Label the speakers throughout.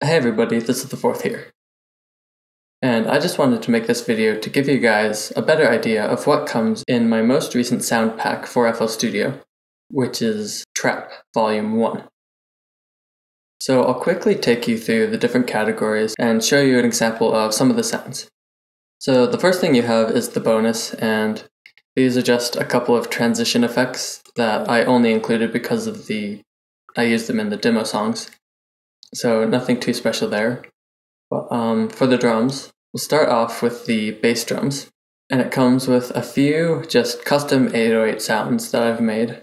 Speaker 1: Hey everybody, this is the fourth here. And I just wanted to make this video to give you guys a better idea of what comes in my most recent sound pack for FL Studio, which is Trap Volume 1. So I'll quickly take you through the different categories and show you an example of some of the sounds. So the first thing you have is the bonus, and these are just a couple of transition effects that I only included because of I used them in the demo songs. So nothing too special there. But for the drums, we'll start off with the bass drums. And it comes with a few just custom 808 sounds that I've made.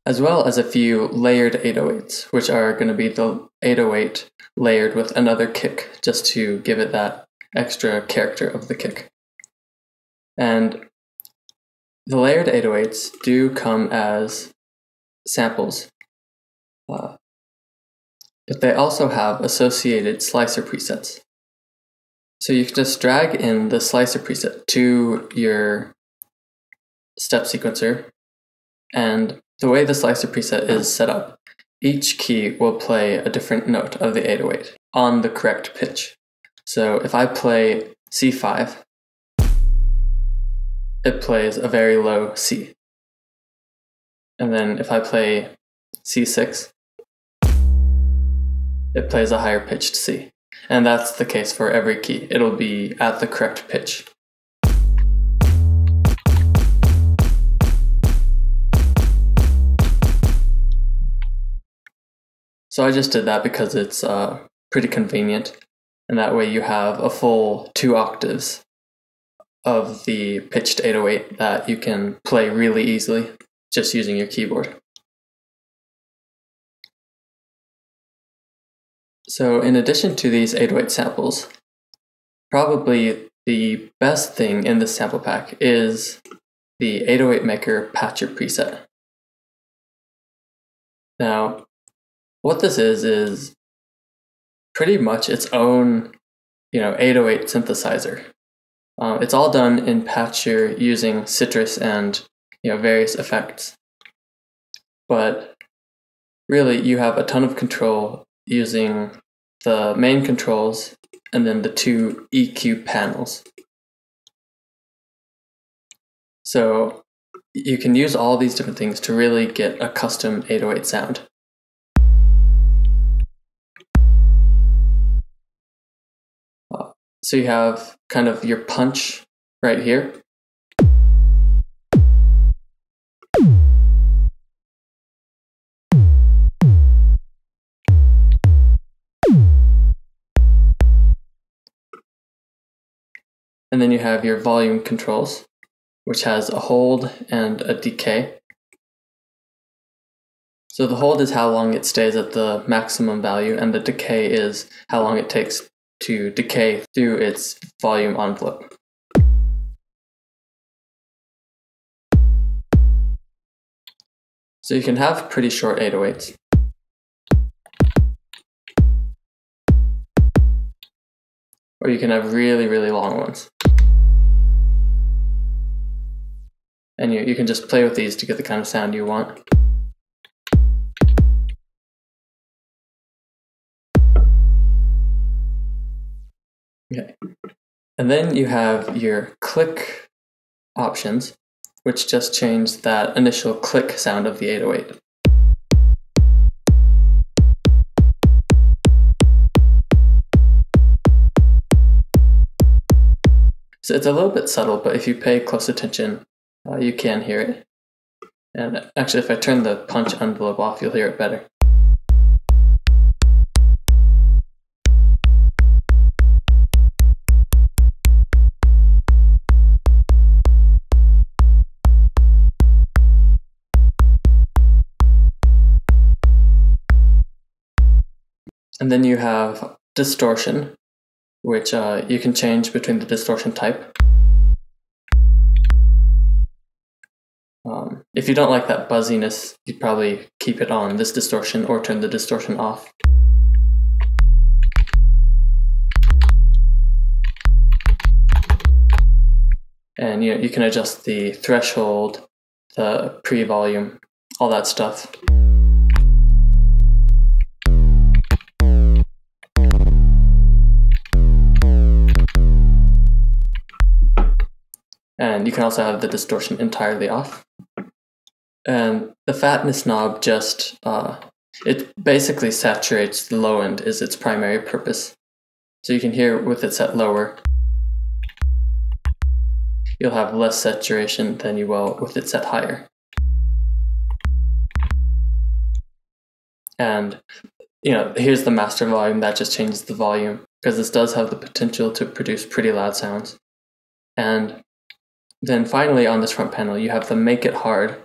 Speaker 1: As well as a few layered 808s, which are going to be the 808 layered with another kick, just to give it that extra character of the kick. And the layered 808s do come as samples, but they also have associated slicer presets. So you can just drag in the slicer preset to your step sequencer, and the way the slicer preset is set up, each key will play a different note of the 808 on the correct pitch. So if I play C5, it plays a very low C. And then if I play C6, it plays a higher pitched C. And that's the case for every key. It'll be at the correct pitch. So I just did that because it's pretty convenient. And that way you have a full 2 octaves of the pitched 808 that you can play really easily just using your keyboard. So in addition to these 808 samples, probably the best thing in this sample pack is the 808 Maker Patcher preset. Now, what this is pretty much its own, 808 synthesizer. It's all done in Patcher using Citrus and various effects. But really, you have a ton of control using the main controls and then the 2 EQ panels. So you can use all these different things to really get a custom 808 sound. So you have kind of your punch right here. And then you have your volume controls, which has a hold and a decay. So the hold is how long it stays at the maximum value, and the decay is how long it takes to decay through its volume envelope. So you can have pretty short 808s. Or you can have really, really long ones. And you can just play with these to get the kind of sound you want. Okay. And then you have your click options, which just change that initial click sound of the 808. So it's a little bit subtle, but if you pay close attention, you can hear it. And actually, if I turn the punch envelope off, you'll hear it better. And then you have distortion, which you can change between the distortion type. If you don't like that buzziness, you'd probably keep it on, this distortion, or turn the distortion off. And you can adjust the threshold, the pre-volume, all that stuff. And you can also have the distortion entirely off. And the fatness knob just, it basically saturates the low end is its primary purpose. So you can hear with it set lower, you'll have less saturation than you will with it set higher. And here's the master volume, that just changes the volume, because this does have the potential to produce pretty loud sounds. And then finally on this front panel, you have the Make It Hard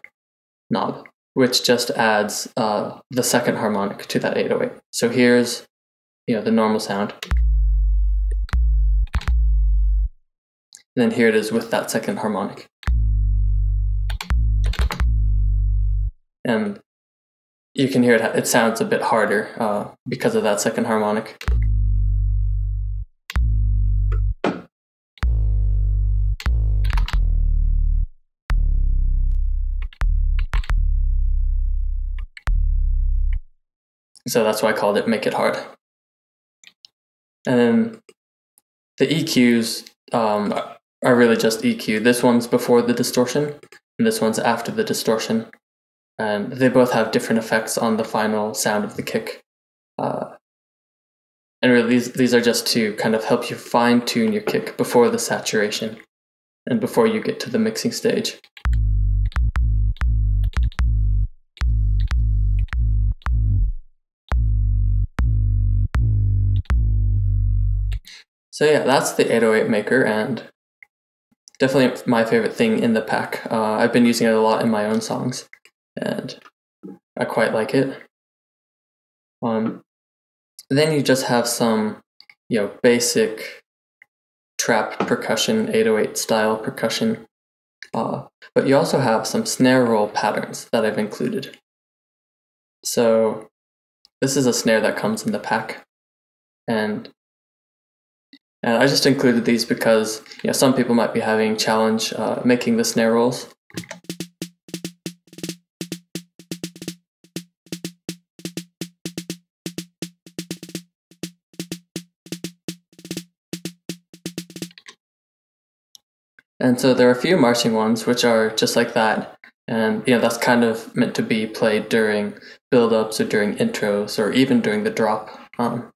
Speaker 1: knob, which just adds the second harmonic to that 808. So here's the normal sound. And then here it is with that second harmonic. And you can hear it sounds a bit harder because of that second harmonic. So that's why I called it Make It Hard. And then the EQs are really just EQ. This one's before the distortion, and this one's after the distortion. And they both have different effects on the final sound of the kick. And really, these are just to kind of help you fine-tune your kick before the saturation and before you get to the mixing stage. So yeah, that's the 808 maker, and definitely my favorite thing in the pack. I've been using it a lot in my own songs, and I quite like it. Then you just have some, basic trap percussion, 808 style percussion, but you also have some snare roll patterns that I've included. So this is a snare that comes in the pack, and I just included these because some people might be having challenge making the snare rolls. And so there are a few marching ones which are just like that, and that's kind of meant to be played during build-ups or during intros or even during the drop, and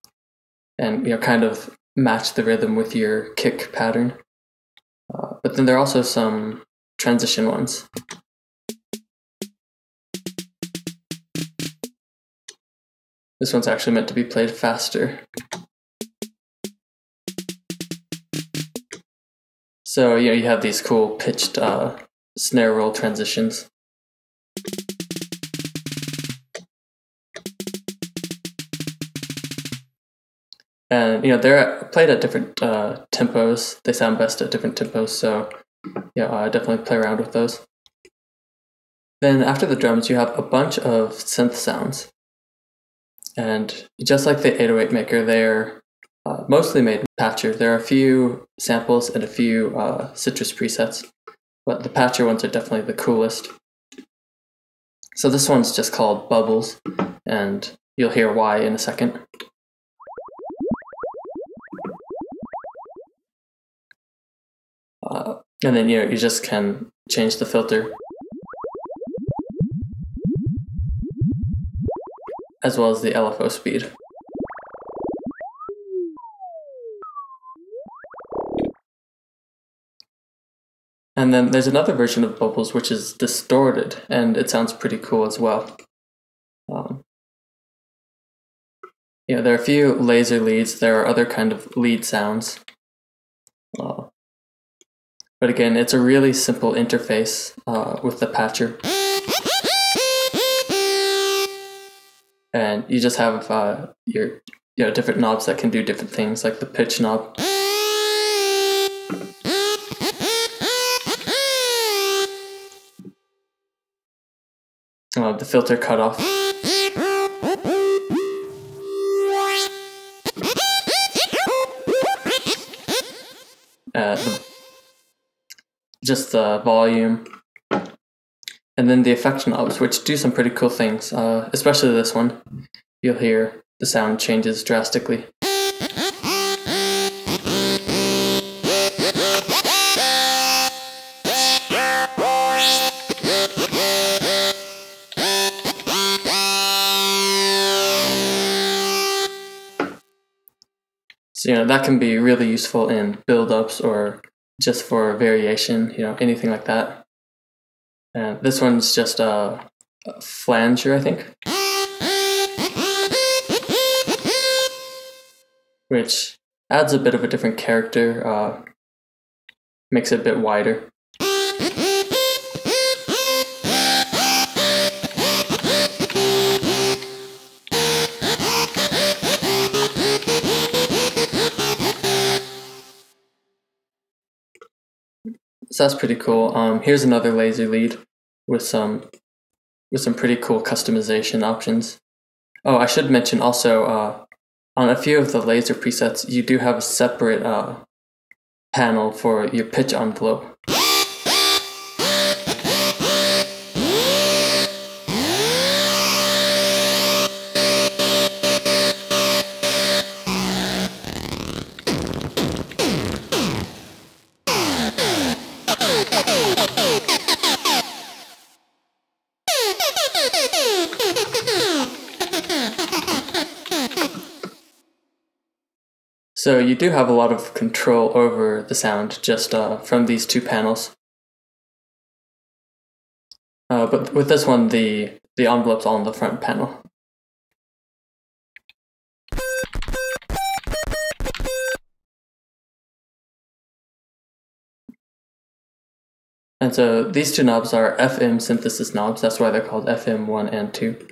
Speaker 1: kind of match the rhythm with your kick pattern. But then there are also some transition ones. This one's actually meant to be played faster. So you have these cool pitched snare roll transitions. And they're played at different tempos. They sound best at different tempos, so definitely play around with those. Then after the drums, you have a bunch of synth sounds. And just like the 808 maker, they're mostly made in Patcher. There are a few samples and a few Citrus presets, but the Patcher ones are definitely the coolest. So this one's just called Bubbles, and you'll hear why in a second. And then you just can change the filter, as well as the LFO speed. And then there's another version of Bubbles which is distorted, and it sounds pretty cool as well. There are a few laser leads, there are other kind of lead sounds. But again, it's a really simple interface with the Patcher. And you just have your different knobs that can do different things, like the pitch knob. The filter cutoff. Just the volume. And then the effect knobs, which do some pretty cool things, especially this one. You'll hear the sound changes drastically. So that can be really useful in build-ups or just for variation, anything like that. And this one's just a flanger, I think, which adds a bit of a different character, makes it a bit wider. So that's pretty cool. Here's another laser lead with some pretty cool customization options. Oh, I should mention also, on a few of the laser presets, you do have a separate panel for your pitch envelope. So you do have a lot of control over the sound just from these two panels. But with this one, the envelope's all on the front panel. And so these two knobs are FM synthesis knobs. That's why they're called FM 1 and 2.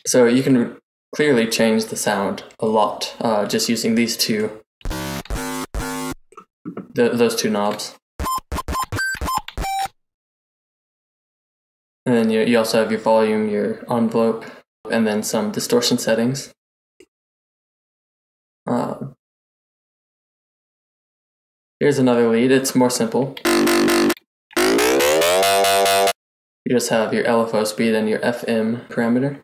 Speaker 1: So you can clearly change the sound a lot just using these two, those two knobs. And then you also have your volume, your envelope, and then some distortion settings. Here's another lead. It's more simple. You just have your LFO speed and your FM parameter.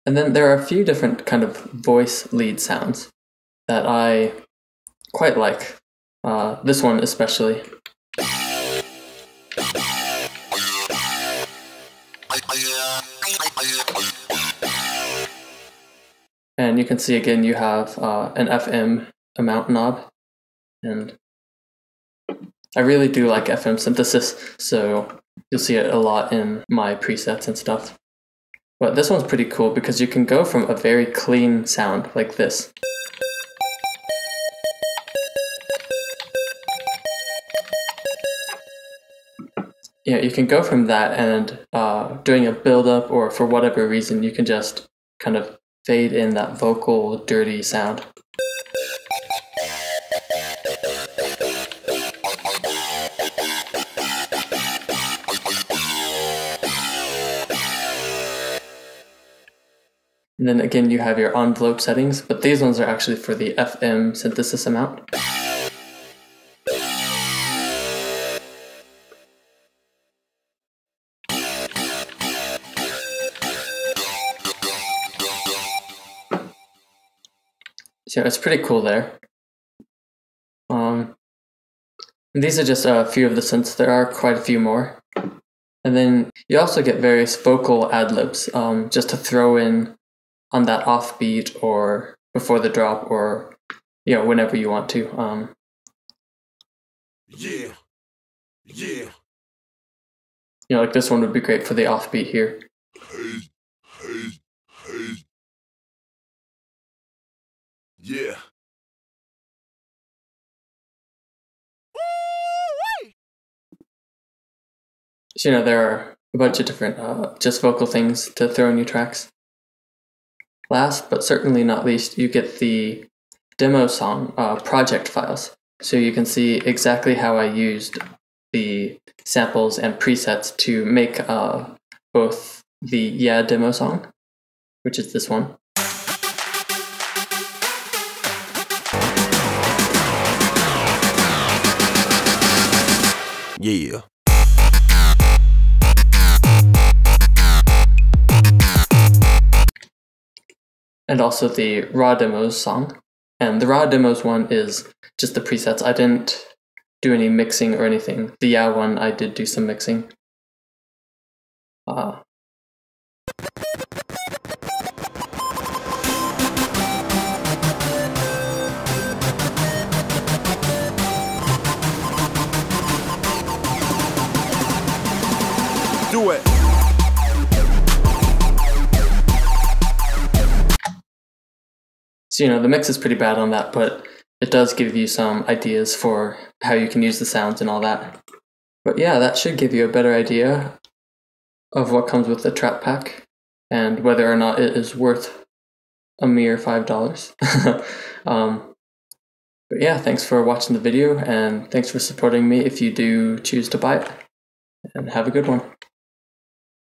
Speaker 1: And then there are a few different kind of voice lead sounds that I quite like. This one especially. And you can see again you have an FM amount knob, and I really do like FM synthesis, so you'll see it a lot in my presets and stuff. But this one's pretty cool because you can go from a very clean sound like this you can go from that and doing a build-up, or for whatever reason you can just kind of fade in that vocal dirty sound. And then again you have your envelope settings, but these ones are actually for the FM synthesis amount. So it's pretty cool there. These are just a few of the synths. There are quite a few more. And then you also get various vocal ad-libs, just to throw in on that offbeat or before the drop, or whenever you want to. Like this one would be great for the offbeat here.
Speaker 2: Yeah.
Speaker 1: So there are a bunch of different just vocal things to throw in your tracks. Last but certainly not least, you get the demo song project files. So you can see exactly how I used the samples and presets to make both the demo song, which is this one,
Speaker 2: Yeah.
Speaker 1: And also the raw demos song. And the raw demos one is just the presets. I didn't do any mixing or anything. The yeah one, I did do some mixing.
Speaker 2: Do it.
Speaker 1: So, the mix is pretty bad on that, but it does give you some ideas for how you can use the sounds and all that. But yeah, that should give you a better idea of what comes with the trap pack and whether or not it is worth a mere $5. But yeah, thanks for watching the video and thanks for supporting me if you do choose to buy it. And have a good one.